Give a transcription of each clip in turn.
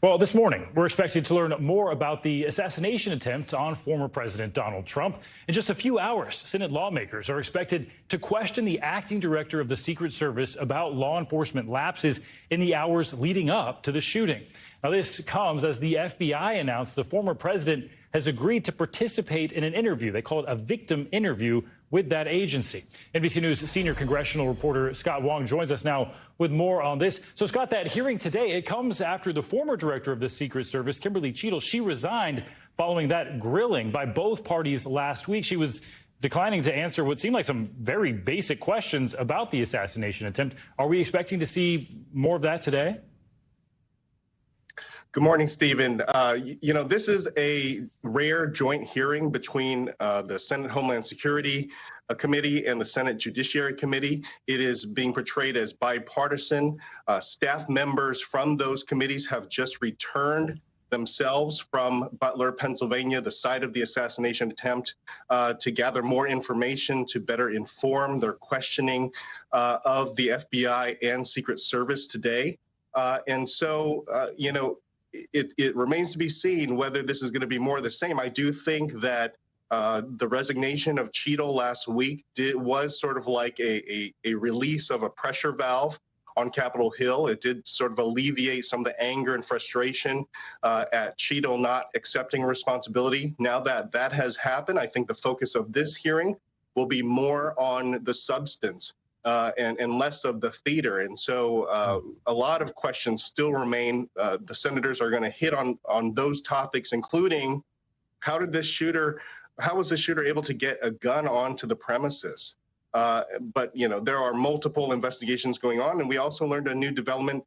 Well, this morning, we're expected to learn more about the assassination attempt on former President Donald Trump. In just a few hours, Senate lawmakers are expected to question the acting director of the Secret Service about law enforcement lapses in the hours leading up to the shooting. Now, this comes as the FBI announced the former president has agreed to participate in an interview. They call it a victim interview with that agency. NBC News senior congressional reporter Scott Wong joins us now with more on this. So, Scott, that hearing today, it comes after the former director of the Secret Service, Kimberly Cheatle, she resigned following that grilling by both parties last week. She was declining to answer what seemed like some very basic questions about the assassination attempt. Are we expecting to see more of that today? Good morning, Stephen. This is a rare joint hearing between the Senate Homeland Security Committee and the Senate Judiciary Committee. It is being portrayed as bipartisan. Staff members from those committees have just returned themselves from Butler, Pennsylvania, the site of the assassination attempt, to gather more information to better inform their questioning of the FBI and Secret Service today. It remains to be seen whether this is going to be more of the same. I do think that the resignation of Cheatle last week was sort of like a release of a pressure valve on Capitol Hill. It did sort of alleviate some of the anger and frustration at Cheatle not accepting responsibility. Now that that has happened, I think the focus of this hearing will be more on the substance and less of the theater. And so a lot of questions still remain. The senators are going to hit on those topics, including how was the shooter able to get a gun onto the premises? But there are multiple investigations going on. And we also learned a new development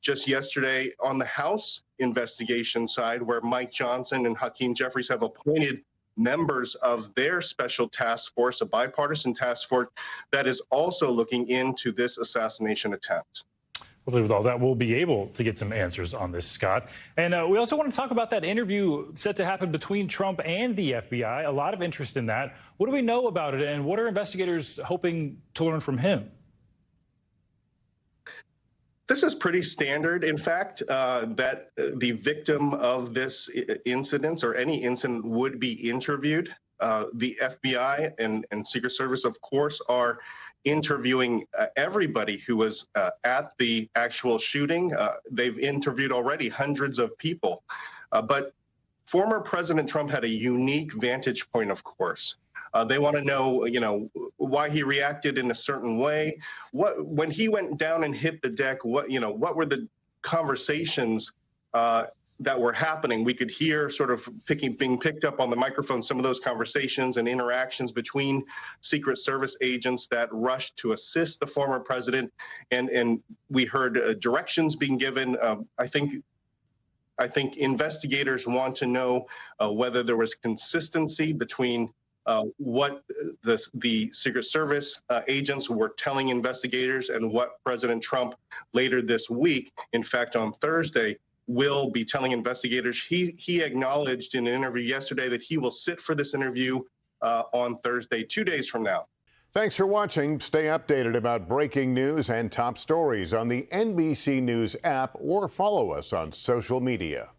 just yesterday on the House investigation side, where Mike Johnson and Hakeem Jeffries have appointed members of their special task force, a bipartisan task force that is also looking into this assassination attempt. Hopefully with all that, we'll be able to get some answers on this, Scott. And we also want to talk about that interview set to happen between Trump and the FBI. A lot of interest in that. What do we know about it, and what are investigators hoping to learn from him? This is pretty standard, in fact, that the victim of this incident or any incident would be interviewed. The FBI and Secret Service, of course, are interviewing everybody who was at the actual shooting. They've interviewed already hundreds of people. But former President Trump had a unique vantage point, of course. They want to know, why he reacted in a certain way. When he went down and hit the deck, what were the conversations that were happening? We could hear sort of being picked up on the microphone, some of those conversations and interactions between Secret Service agents that rushed to assist the former president. And we heard directions being given. I think investigators want to know whether there was consistency between what the Secret Service agents were telling investigators and what President Trump later this week, in fact, on Thursday, will be telling investigators. He acknowledged in an interview yesterday that he will sit for this interview on Thursday, 2 days from now. Thanks for watching. Stay updated about breaking news and top stories on the NBC News app or follow us on social media.